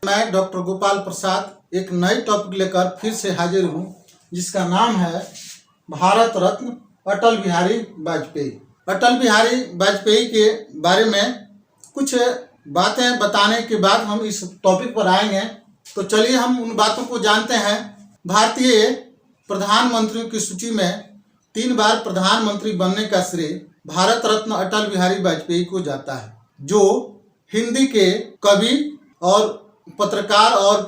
मैं डॉक्टर गोपाल प्रसाद एक नई टॉपिक लेकर फिर से हाजिर हूँ, जिसका नाम है भारत रत्न अटल बिहारी वाजपेयी। अटल बिहारी वाजपेयी के बारे में कुछ बातें बताने के बाद हम इस टॉपिक पर आएंगे। तो चलिए हम उन बातों को जानते हैं। भारतीय प्रधानमंत्रियों की सूची में 3 बार प्रधानमंत्री बनने का श्रेय भारत रत्न अटल बिहारी वाजपेयी को जाता है, जो हिंदी के कवि और पत्रकार और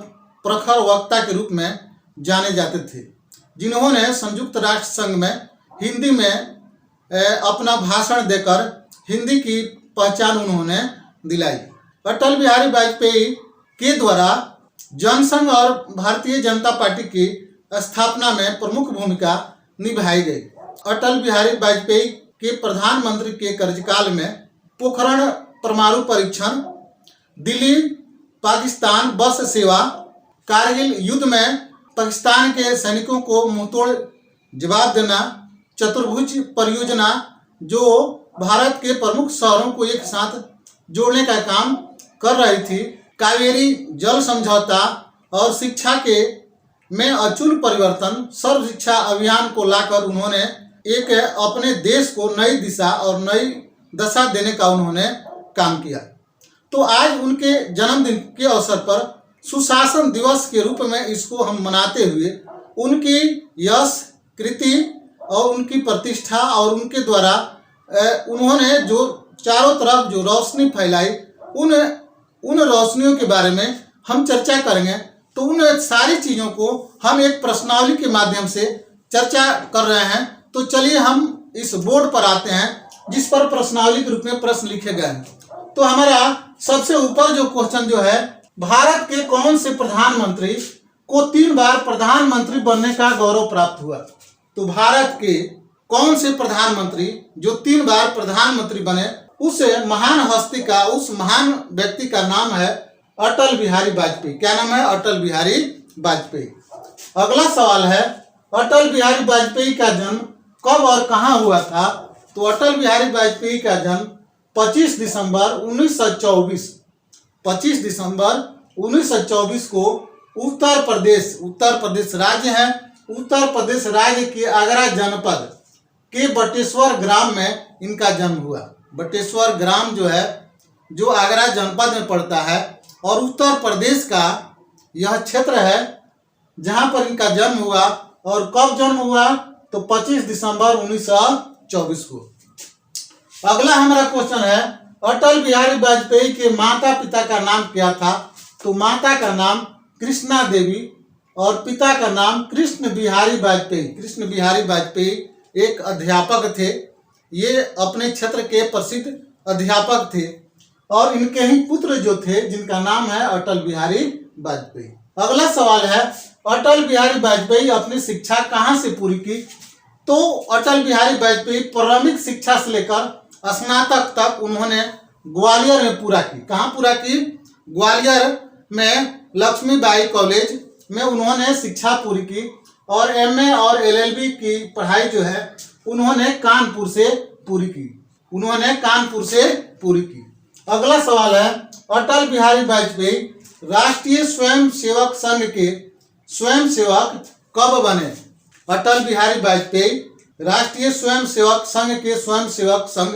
प्रखर वक्ता के रूप में जाने जाते थे, जिन्होंने संयुक्त राष्ट्र संघ में हिंदी में अपना भाषण देकर हिंदी की पहचान उन्होंने दिलाई। अटल बिहारी वाजपेयी के द्वारा जनसंघ और भारतीय जनता पार्टी की स्थापना में प्रमुख भूमिका निभाई गई। अटल बिहारी वाजपेयी के प्रधानमंत्री के कार्यकाल में पोखरण परमाणु परीक्षण, दिल्ली पाकिस्तान बस सेवा, कारगिल युद्ध में पाकिस्तान के सैनिकों को मुंहतोड़ जवाब देना, चतुर्भुज परियोजना जो भारत के प्रमुख शहरों को एक साथ जोड़ने का काम कर रही थी, कावेरी जल समझौता और शिक्षा के में अचूल परिवर्तन, सर्व शिक्षा अभियान को लाकर उन्होंने एक अपने देश को नई दिशा और नई दशा देने का उन्होंने काम किया। तो आज उनके जन्मदिन के अवसर पर सुशासन दिवस के रूप में इसको हम मनाते हुए उनकी यश कृति और उनकी प्रतिष्ठा और उनके द्वारा उन्होंने जो चारों तरफ जो रोशनी फैलाई, उन रोशनियों के बारे में हम चर्चा करेंगे। तो उन सारी चीज़ों को हम एक प्रश्नावली के माध्यम से चर्चा कर रहे हैं। तो चलिए हम इस बोर्ड पर आते हैं, जिस पर प्रश्नावली के रूप में प्रश्न लिखे गए हैं। तो हमारा सबसे ऊपर जो क्वेश्चन जो है, भारत के कौन से प्रधानमंत्री को 3 बार प्रधानमंत्री बनने का गौरव प्राप्त हुआ? तो भारत के कौन से प्रधानमंत्री जो 3 बार प्रधानमंत्री बने, उस महान हस्ती का, उस महान व्यक्ति का नाम है अटल बिहारी वाजपेयी। क्या नाम है? अटल बिहारी वाजपेयी। अगला सवाल है, अटल बिहारी वाजपेयी का जन्म कब और कहाँ हुआ था? तो अटल बिहारी वाजपेयी का जन्म 25 दिसंबर 1924 को उत्तर प्रदेश राज्य है, उत्तर प्रदेश राज्य के आगरा जनपद के बटेश्वर ग्राम में इनका जन्म हुआ। बटेश्वर ग्राम जो है, जो आगरा जनपद में पड़ता है और उत्तर प्रदेश का यह क्षेत्र है जहां पर इनका जन्म हुआ। और कब जन्म हुआ? तो 25 दिसंबर 1924 को। अगला हमारा क्वेश्चन है, अटल बिहारी वाजपेयी के माता पिता का नाम क्या था? तो माता का नाम कृष्णा देवी और पिता का नाम कृष्ण बिहारी वाजपेयी। कृष्ण बिहारी वाजपेयी एक अध्यापक थे, ये अपने क्षेत्र के प्रसिद्ध अध्यापक थे और इनके ही पुत्र जो थे, जिनका नाम है अटल बिहारी वाजपेयी। अगला सवाल है, अटल बिहारी वाजपेयी अपनी शिक्षा कहाँ से पूरी की? तो अटल बिहारी वाजपेयी प्रारंभिक शिक्षा से लेकर स्नातक तक उन्होंने ग्वालियर में पूरा की। कहाँ पूरा की? ग्वालियर में लक्ष्मीबाई कॉलेज में उन्होंने शिक्षा पूरी की और एमए और एलएलबी की पढ़ाई जो है उन्होंने कानपुर से पूरी की। अगला सवाल है, अटल बिहारी वाजपेयी राष्ट्रीय स्वयंसेवक संघ के स्वयंसेवक कब बने? अटल बिहारी वाजपेयी राष्ट्रीय स्वयंसेवक संघ के स्वयंसेवक संघ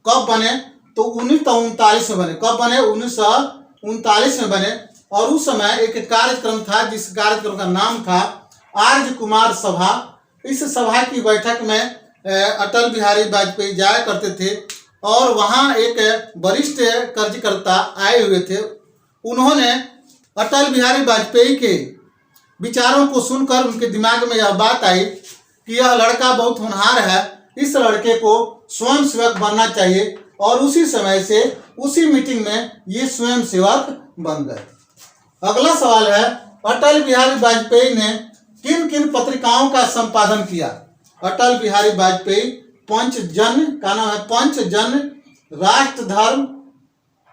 कब बने? तो 1939 में बने। कब बने? 1939 में बने। और उस समय एक कार्यक्रम था, जिस कार्यक्रम का नाम था आर्य कुमार सभा। इस सभा की बैठक में अटल बिहारी वाजपेयी जाया करते थे और वहाँ एक वरिष्ठ कार्यकर्ता आए हुए थे। उन्होंने अटल बिहारी वाजपेयी के विचारों को सुनकर उनके दिमाग में यह बात आई कि यह लड़का बहुत होनहार है, इस लड़के को स्वयंसेवक बनना चाहिए। और उसी समय से उसी मीटिंग में ये स्वयंसेवक बन गए। अगला सवाल है, अटल बिहारी वाजपेयी ने किन किन पत्रिकाओं का संपादन किया? अटल बिहारी वाजपेयी पंचजन का नाम है पंचजन, राष्ट्र धर्म,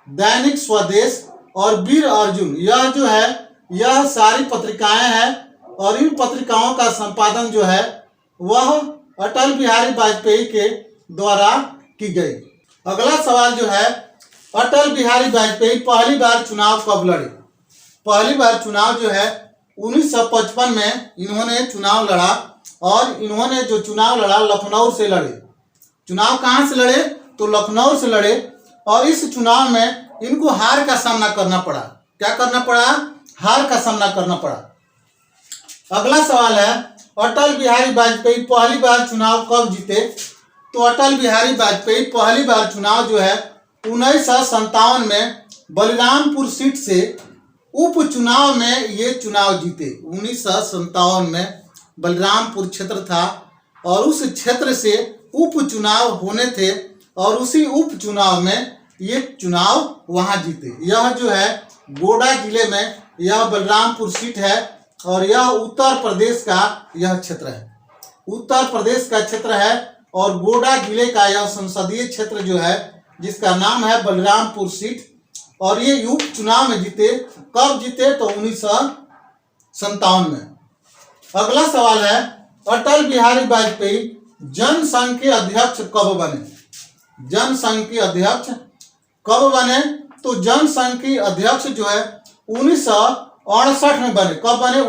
दैनिक स्वदेश और वीर अर्जुन। यह जो है, यह सारी पत्रिकाएं हैं और इन पत्रिकाओं का संपादन जो है वह अटल बिहारी वाजपेयी के द्वारा की गई। अगला सवाल जो है, अटल बिहारी वाजपेयी पहली बार चुनाव कब लड़े? पहली बार चुनाव जो है 1955 में इन्होंने चुनाव लड़ा और इन्होंने जो चुनाव लड़ा लखनऊ से लड़े। चुनाव कहाँ से लड़े? तो लखनऊ से लड़े और इस चुनाव में इनको हार का सामना करना पड़ा। क्या करना पड़ा? हार का सामना करना पड़ा। अगला सवाल है अटल बिहारी वाजपेयी पहली बार चुनाव कब जीते? तो अटल बिहारी वाजपेयी पहली बार चुनाव जो है 1957 में बलरामपुर सीट से उपचुनाव में ये चुनाव जीते। 1957 में बलरामपुर क्षेत्र था और उस क्षेत्र से उपचुनाव होने थे और उसी उपचुनाव में ये चुनाव वहां जीते। यह जो है गोड्डा जिले में यह बलरामपुर सीट है और यह उत्तर प्रदेश का यह क्षेत्र है। उत्तर प्रदेश का क्षेत्र है और गोड्डा जिले का यह संसदीय क्षेत्र जो है जिसका नाम है बलरामपुर सीट और ये उपचुनाव में जीते। कब जीते? तो 1957 में। अगला सवाल है अटल बिहारी वाजपेयी जनसंघ के अध्यक्ष कब बने? जनसंघ के अध्यक्ष कब बने? तो जनसंघ के अध्यक्ष जो है 1968 में बने। कब बने?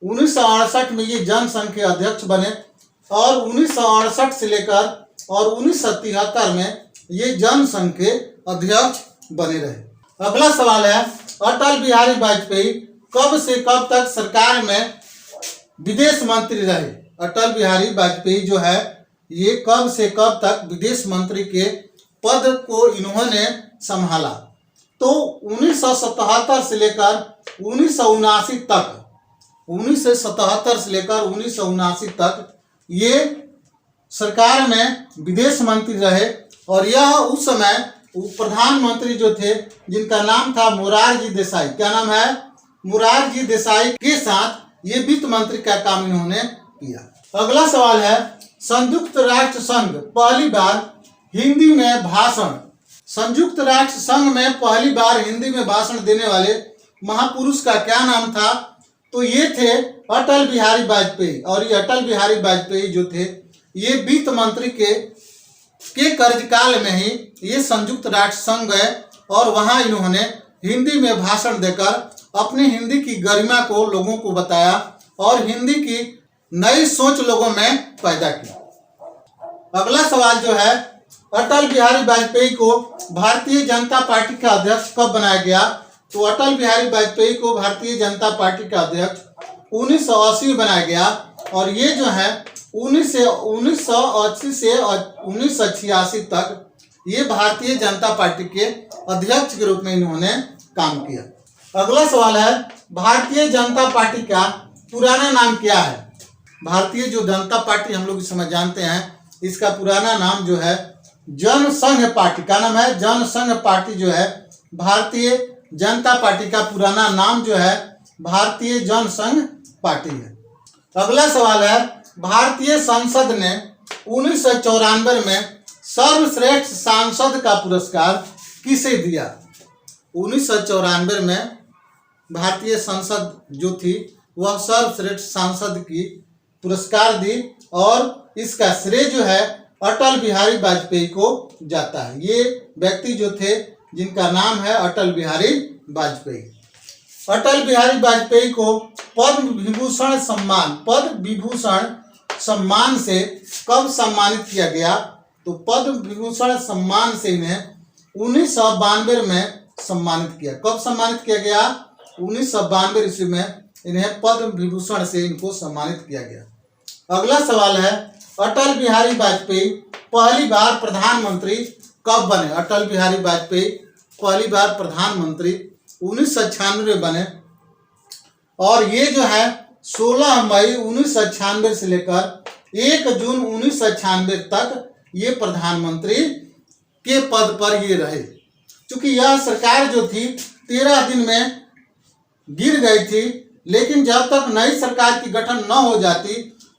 1968 में ये जनसंघ के अध्यक्ष बने और 1968 से लेकर और 1973 में ये जनसंघ के अध्यक्ष बने रहे। अगला सवाल है अटल बिहारी वाजपेयी कब से कब तक सरकार में विदेश मंत्री रहे? अटल बिहारी वाजपेयी जो है ये कब से कब तक विदेश मंत्री के पद को इन्होंने संभाला? तो 1977 से लेकर 1979 तक 1977 से लेकर 1979 तक ये सरकार में विदेश मंत्री रहे और यह उस समय प्रधानमंत्री जो थे जिनका नाम था मोरारजी देसाई। क्या नाम है? मोरारजी देसाई के साथ ये वित्त मंत्री का काम इन्होंने किया। अगला सवाल है संयुक्त राष्ट्र संघ पहली बार हिंदी में भाषण संयुक्त राष्ट्र संघ में पहली बार हिंदी में भाषण देने वाले महापुरुष का क्या नाम था? तो ये थे अटल बिहारी वाजपेयी और ये अटल बिहारी वाजपेयी जो थे ये वित्त मंत्री के कार्यकाल में ही ये संयुक्त राष्ट्र संघ गए और वहां इन्होंने हिंदी में भाषण देकर अपनी हिंदी की गरिमा को लोगों को बताया और हिंदी की नई सोच लोगों में पैदा की। अगला सवाल जो है अटल बिहारी वाजपेयी को भारतीय जनता पार्टी का अध्यक्ष कब बनाया गया? तो अटल बिहारी वाजपेयी को भारतीय जनता पार्टी का अध्यक्ष 1980 में बनाया गया और ये जो है 1980 से 1986 तक ये भारतीय जनता पार्टी के अध्यक्ष के रूप में इन्होंने काम किया। अगला सवाल है भारतीय जनता पार्टी का पुराना नाम क्या है? भारतीय जो जनता पार्टी हम लोग इस समय जानते हैं इसका पुराना नाम जो है जनसंघ पार्टी। का नाम है जनसंघ पार्टी जो है भारतीय जनता पार्टी का पुराना नाम जो है भारतीय जनसंघ पार्टी है। अगला सवाल है भारतीय संसद ने 1994 में सर्वश्रेष्ठ सांसद का पुरस्कार किसे दिया? 1994 में भारतीय संसद जो थी वह सर्वश्रेष्ठ सांसद की पुरस्कार दी और इसका श्रेय जो है अटल बिहारी वाजपेयी को जाता है। ये व्यक्ति जो थे जिनका नाम है अटल बिहारी वाजपेयी। अटल बिहारी वाजपेयी को पद्म विभूषण सम्मान से कब सम्मानित किया गया? तो पद्म विभूषण सम्मान से इन्हें 1992 में सम्मानित किया। कब सम्मानित किया गया? 1992 ईस्वी में इन्हें पद्म विभूषण से इनको सम्मानित किया गया। अगला सवाल है अटल बिहारी वाजपेयी पहली बार प्रधानमंत्री कब बने? अटल बिहारी वाजपेयी पहली बार प्रधानमंत्री 1996 में बने और ये जो है 16 मई 1996 से लेकर 1 जून 1996 तक ये प्रधानमंत्री के पद पर ये रहे। क्योंकि यह सरकार जो थी 13 दिन में गिर गई थी, लेकिन जब तक नई सरकार की गठन न हो जाती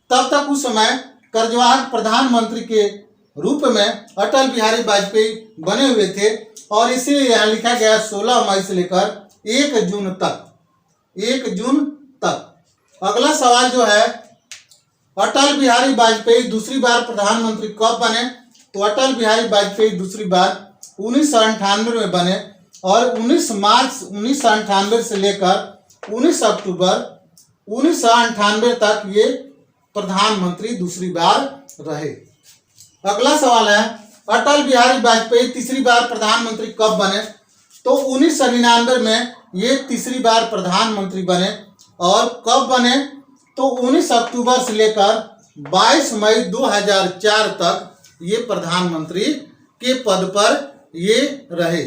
तब तक उस समय कार्यवाहक प्रधानमंत्री के रूप में अटल बिहारी वाजपेयी बने हुए थे और इसीलिए यहाँ लिखा गया 16 मई से लेकर 1 जून तक। अगला सवाल जो है अटल बिहारी वाजपेयी दूसरी बार प्रधानमंत्री कब बने? तो अटल बिहारी वाजपेयी दूसरी बार 1998 में बने और 19 मार्च 1998 से लेकर 19 अक्टूबर 1998 तक ये प्रधानमंत्री दूसरी बार रहे। अगला सवाल है, अटल बिहारी वाजपेयी तीसरी बार प्रधानमंत्री कब बने? तो 1999 में ये तीसरी बार प्रधानमंत्री बने। और कब बने? तो 19 अक्टूबर से लेकर 22 मई 2004 तक ये प्रधानमंत्री के पद पर ये रहे।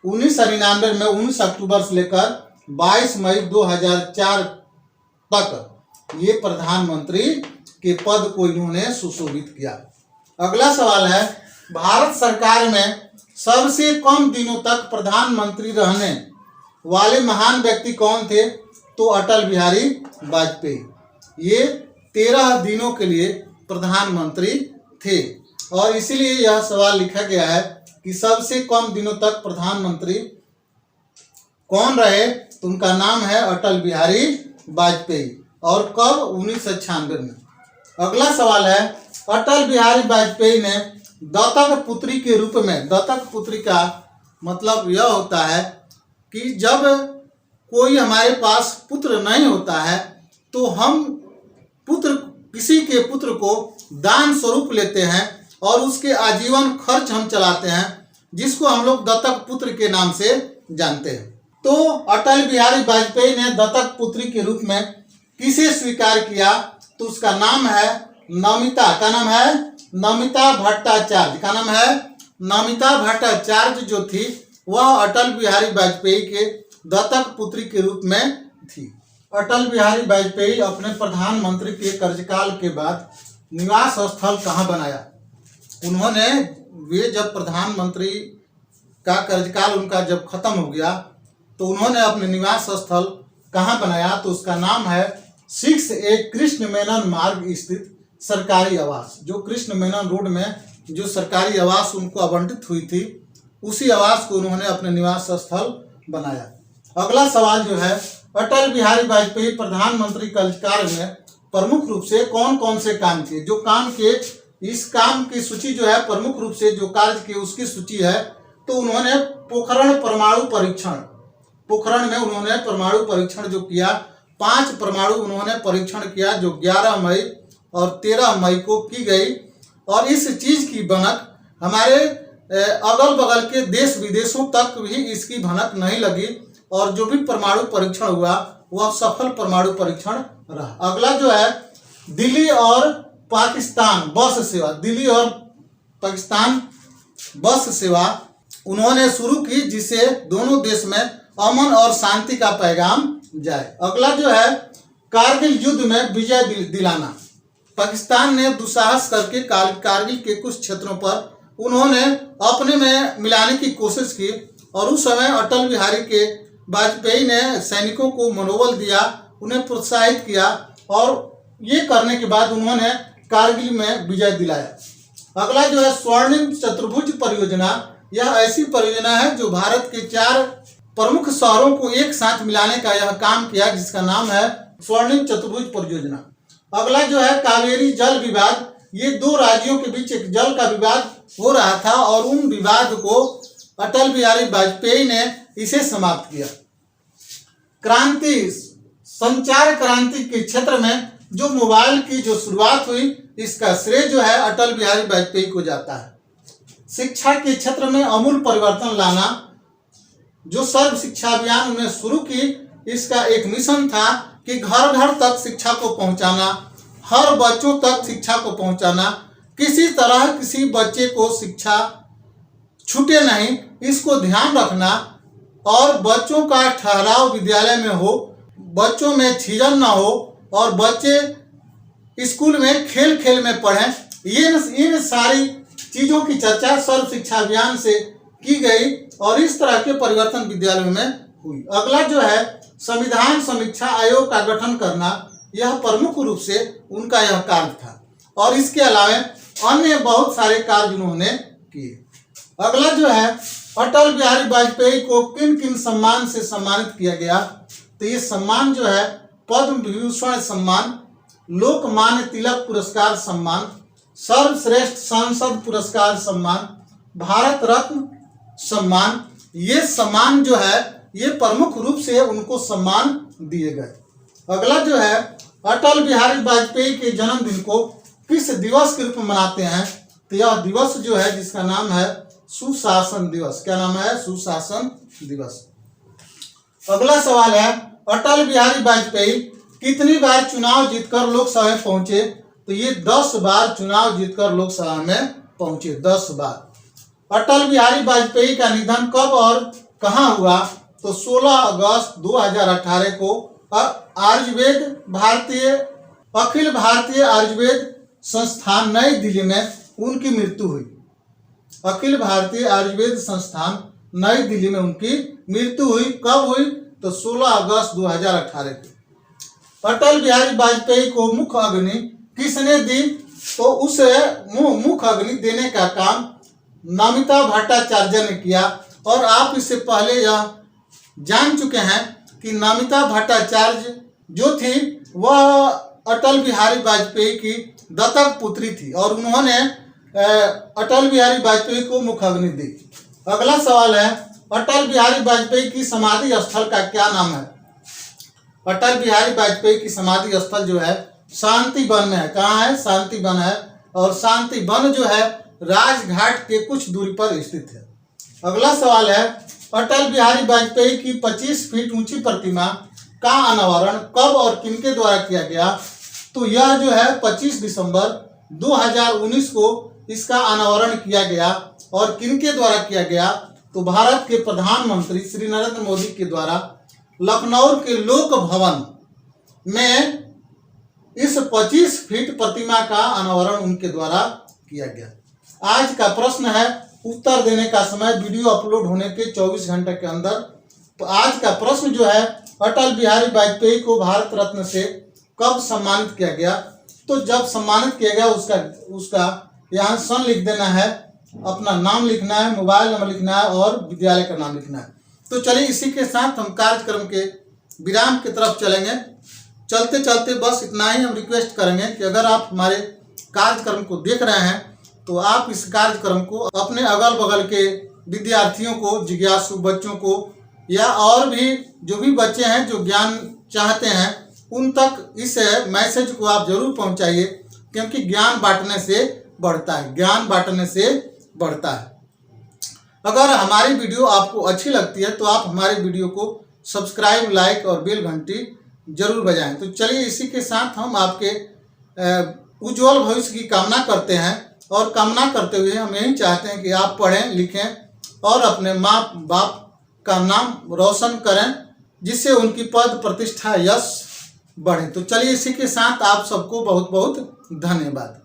1999 में 19 अक्टूबर से लेकर 22 मई 2004 तक ये प्रधानमंत्री के पद को इन्होंने सुशोभित किया। अगला सवाल है, भारत सरकार में सबसे कम दिनों तक प्रधानमंत्री रहने वाले महान व्यक्ति कौन थे? तो अटल बिहारी वाजपेयी। ये 13 दिनों के लिए प्रधानमंत्री थे और इसीलिए यह सवाल लिखा गया है कि सबसे कम दिनों तक प्रधानमंत्री कौन रहे? तो उनका नाम है अटल बिहारी वाजपेयी। और कब? 1996 में। अगला सवाल है, अटल बिहारी वाजपेयी ने दत्तक पुत्री के रूप में, दत्तक पुत्री का मतलब यह होता है कि जब कोई हमारे पास पुत्र नहीं होता है तो हम किसी के पुत्र को दान स्वरूप लेते हैं और उसके आजीवन खर्च हम चलाते हैं, जिसको हम लोग दत्तक पुत्र के नाम से जानते हैं। तो अटल बिहारी वाजपेयी ने दत्तक पुत्री के रूप में किसे स्वीकार किया? तो उसका नाम है नमिता। का नाम है नमिता भट्टाचार्य। का नाम है नमिता भट्टाचार्य जो थी वह अटल बिहारी वाजपेयी के दत्तक पुत्री के रूप में थी। अटल बिहारी वाजपेयी अपने प्रधानमंत्री के कार्यकाल के बाद निवास स्थल कहाँ बनाया? उन्होंने वे जब प्रधानमंत्री का कार्यकाल उनका जब खत्म हो गया तो उन्होंने अपने निवास स्थल कहाँ बनाया? तो उसका नाम है 6A कृष्ण मेनन मार्ग स्थित सरकारी आवास। जो कृष्ण मेनन रोड में जो सरकारी आवास उनको आवंटित हुई थी, उसी आवास को उन्होंने अपने निवास स्थल बनाया। अगला सवाल जो है, अटल बिहारी वाजपेयी प्रधानमंत्री कार्यकाल में प्रमुख रूप से कौन कौन से काम किए? जो काम किए, इस काम की सूची जो है प्रमुख रूप से जो कार्य किए उसकी सूची है। तो उन्होंने पोखरण परमाणु परीक्षण, पोखरण में उन्होंने परमाणु परीक्षण जो किया, 5 परमाणु उन्होंने परीक्षण किया जो 11 मई और 13 मई को की गई। और इस चीज की भनक हमारे अगल बगल के देश विदेशों तक भी इसकी भनक नहीं लगी और जो भी परमाणु परीक्षण हुआ वह सफल परमाणु परीक्षण रहा। अगला जो है, दिल्ली और पाकिस्तान बस सेवा, दिल्ली और पाकिस्तान बस सेवा उन्होंने शुरू की, जिससे दोनों देश में अमन और शांति का पैगाम जाए। अगला जो है, कारगिल युद्ध में विजय दिलाना। पाकिस्तान ने दुस्साहस करके कारगिल के कुछ क्षेत्रों पर उन्होंने अपने में मिलाने की कोशिश की और उस समय अटल बिहारी के वाजपेयी ने सैनिकों को मनोबल दिया, उन्हें प्रोत्साहित किया और ये करने के बाद उन्होंने कारगिल में विजय दिलाया। अगला जो है, स्वर्णिम चतुर्भुज परियोजना। यह ऐसी परियोजना है जो भारत के 4 प्रमुख शहरों को एक साथ मिलाने का यह काम किया, जिसका नाम है स्वर्णिम चतुर्भुज परियोजना। अगला जो है, कावेरी जल विवाद। ये 2 राज्यों के बीच एक जल का विवाद हो रहा था और उन विवाद को अटल बिहारी वाजपेयी ने इसे समाप्त किया। क्रांति, संचार क्रांति के क्षेत्र में जो मोबाइल की जो शुरुआत हुई, इसका श्रेय जो है अटल बिहारी वाजपेयी को जाता है। शिक्षा के क्षेत्र में अमूल परिवर्तन लाना, जो सर्व शिक्षा अभियान उन्होंने शुरू की, इसका एक मिशन था कि घर घर तक शिक्षा को पहुंचाना, हर बच्चों तक शिक्षा को पहुंचाना, किसी तरह किसी बच्चे को शिक्षा छूटे नहीं, इसको ध्यान रखना और बच्चों का ठहराव विद्यालय में हो, बच्चों में छिजन ना हो और बच्चे स्कूल में खेल खेल में पढ़ें। इन सारी चीज़ों की चर्चा सर्व शिक्षा अभियान से की गई और इस तरह के परिवर्तन विद्यालयों में हुई। अगला जो है, संविधान समीक्षा आयोग का गठन करना, यह प्रमुख रूप से उनका यह कार्य था और इसके अलावा अन्य बहुत सारे कार्य उन्होंने किए। अगला जो है, अटल बिहारी वाजपेयी को किन किन सम्मान से सम्मानित किया गया? तो ये सम्मान जो है, पद्म विभूषण सम्मान, लोकमान्य तिलक पुरस्कार सम्मान, सर्वश्रेष्ठ सांसद पुरस्कार सम्मान, भारत रत्न सम्मान, ये सम्मान जो है ये प्रमुख रूप से उनको सम्मान दिए गए। अगला जो है अटल बिहारी वाजपेयी के जन्मदिन को किस दिवस के रूप में मनाते हैं? तो यह दिवस जो है जिसका नाम है सुशासन दिवस। क्या नाम है? सुशासन दिवस। अगला सवाल है अटल बिहारी वाजपेयी कितनी बार चुनाव जीतकर लोकसभा में पहुंचे? तो ये 10 बार चुनाव जीतकर लोकसभा में पहुंचे, 10 बार। अटल बिहारी वाजपेयी का निधन कब और कहाँ हुआ? तो 16 अगस्त 2018 को अखिल भारतीय आयुर्वेद संस्थान नई दिल्ली में उनकी मृत्यु हुई। अखिल भारतीय आयुर्वेद संस्थान नई दिल्ली में उनकी मृत्यु हुई। कब हुई? तो 16 अगस्त 2018 को। अटल बिहारी वाजपेयी को मुख्य अग्नि किसने दी? तो उसे मुख्य अग्नि देने का काम नमिता भट्टाचार्य ने किया। और आप इससे पहले यह जान चुके हैं कि नमिता भट्टाचार्य जो थी वह अटल बिहारी वाजपेयी की दत्तक पुत्री थी और उन्होंने अटल बिहारी वाजपेयी को मुख्य अग्नि दी। अगला सवाल है अटल बिहारी वाजपेयी की समाधि स्थल का क्या नाम है? अटल बिहारी वाजपेयी की समाधि स्थल जो है शांति वन में है। कहाँ है? शांति वन है। और शांति वन जो है राजघाट के कुछ दूरी पर स्थित है। अगला सवाल है अटल बिहारी वाजपेयी की 25 फीट ऊंची प्रतिमा का अनावरण कब और किनके द्वारा किया गया? तो यह जो है 25 दिसंबर 2019 को इसका अनावरण किया गया। और किनके द्वारा किया गया? तो भारत के प्रधानमंत्री श्री नरेंद्र मोदी के द्वारा लखनऊ के लोक भवन में इस 25 फीट प्रतिमा का अनावरण उनके द्वारा किया गया। आज का प्रश्न है, उत्तर देने का समय वीडियो अपलोड होने के 24 घंटे के अंदर। तो आज का प्रश्न जो है अटल बिहारी वाजपेयी को भारत रत्न से कब सम्मानित किया गया? तो जब सम्मानित किया गया उसका यहाँ सन लिख देना है, अपना नाम लिखना है, मोबाइल नंबर लिखना है और विद्यालय का नाम लिखना है। तो चलिए इसी के साथ हम कार्यक्रम के विराम की तरफ चलेंगे। चलते चलते बस इतना ही हम रिक्वेस्ट करेंगे कि अगर आप हमारे कार्यक्रम को देख रहे हैं तो आप इस कार्यक्रम को अपने अगल बगल के विद्यार्थियों को, जिज्ञासु बच्चों को या और भी जो भी बच्चे हैं जो ज्ञान चाहते हैं उन तक इस मैसेज को आप जरूर पहुंचाइए, क्योंकि ज्ञान बांटने से बढ़ता है, ज्ञान बांटने से बढ़ता है। अगर हमारी वीडियो आपको अच्छी लगती है तो आप हमारे वीडियो को सब्सक्राइब, लाइक और बेल घंटी जरूर बजाएं। तो चलिए इसी के साथ हम आपके उज्जवल भविष्य की कामना करते हैं और कामना करते हुए हम यही चाहते हैं कि आप पढ़ें, लिखें और अपने माँ बाप का नाम रोशन करें, जिससे उनकी पद प्रतिष्ठा यश बढ़े। तो चलिए इसी के साथ आप सबको बहुत बहुत धन्यवाद।